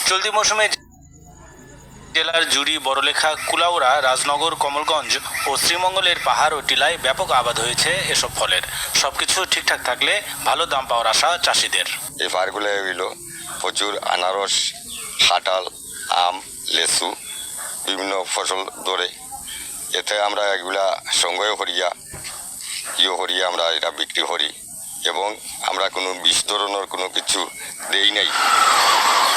চলতি মৌসুমে জেলার জুড়ি, বড়লেখা, কুলাউড়া, রাজনগর, কমলগঞ্জ ও শ্রীমঙ্গলের পাহাড় ও টিলায় ব্যাপক আবাদ হয়েছে এসব ফলের। সবকিছু ঠিকঠাক থাকলে ভালো দাম পাওয়ার আশা চাষিদের। এই পাহাড়গুলো হইল প্রচুর আনারস, কাঁঠাল, আম, লেচু বিভিন্ন ফসল ধরে। এতে আমরা এগুলা সংগ্রহ করিয়া করিয়া আমরা এটা বিক্রি করি এবং আমরা কোনো বিষ ধরনের কোনো কিছু দেই নাই।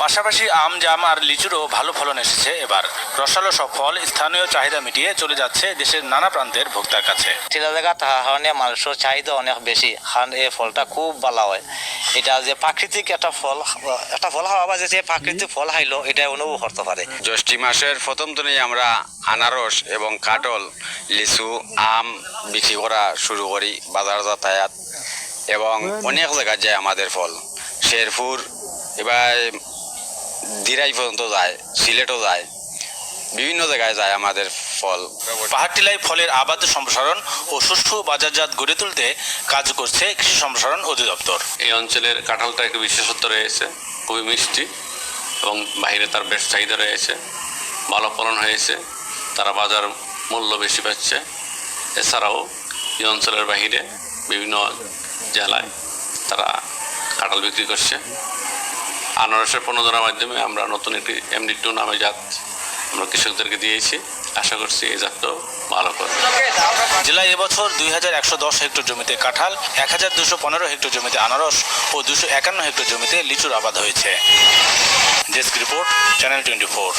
পাশাপাশি আম, জাম আর লিচুরও ভালো ফলন এসেছে এবার। রসালো সব ফল স্থানীয় চাহিদা মিটিয়ে চলে যাচ্ছে দেশের নানা প্রান্তের ভোক্তার কাছে। টিলা জায়গা থাকার কারণে মানুষের চাহিদা অনেক বেশি, কারণ এই ফলটা খুব ভালো হয়। এটা যে প্রাকৃতিক একটা ফল খাওয়া বা যে প্রাকৃতিক ফল খাইলো এটা অনুভব করতে পারে। জ্যৈষ্ঠী মাসের প্রথম দিনেই আমরা আনারস এবং কাঁঠাল, লিচু, আম বিক্রি করা শুরু করি বাজার যাতায়াত, এবং অনেক জায়গায় যায় আমাদের ফল। শেরপুর এবার দিরাই পর্যন্ত যায়, সিলেটও যায়, বিভিন্ন জায়গায় যায় আমাদের ফল। পাহাড় টিলায় ফলের আবাদ সম্প্রসারণ ও সুষ্ঠু বাজারজাত গড়ে তুলতে কাজ করছে কৃষি সম্প্রসারণ অধিদপ্তর। এই অঞ্চলের কাঁঠালটা একটু বিশেষত্ব রয়েছে, খুবই মিষ্টি এবং বাইরে তার বেশ চাহিদা রয়েছে, ভালো ফলন হয়েছে, তারা বাজার মূল্য বেশি পাচ্ছে। এছাড়াও এই অঞ্চলের বাহিরে বিভিন্ন জেলায় তারা কাঁঠাল বিক্রি করছে। আনারসের প্রণোদনার মাধ্যমে আমরা নতুন একটি MD2 নামে জাত আমরা কৃষকদেরকে দিয়েছি। আশা করছি এই জাতটাও ভালো করবে। জেলায় এবছর 2110 হেক্টর জমিতে কাঁঠাল, 1215 হেক্টর জমিতে আনারস ও 251 হেক্টর জমিতে লিচুর আবাদ হয়েছে। Desk report, channel 24।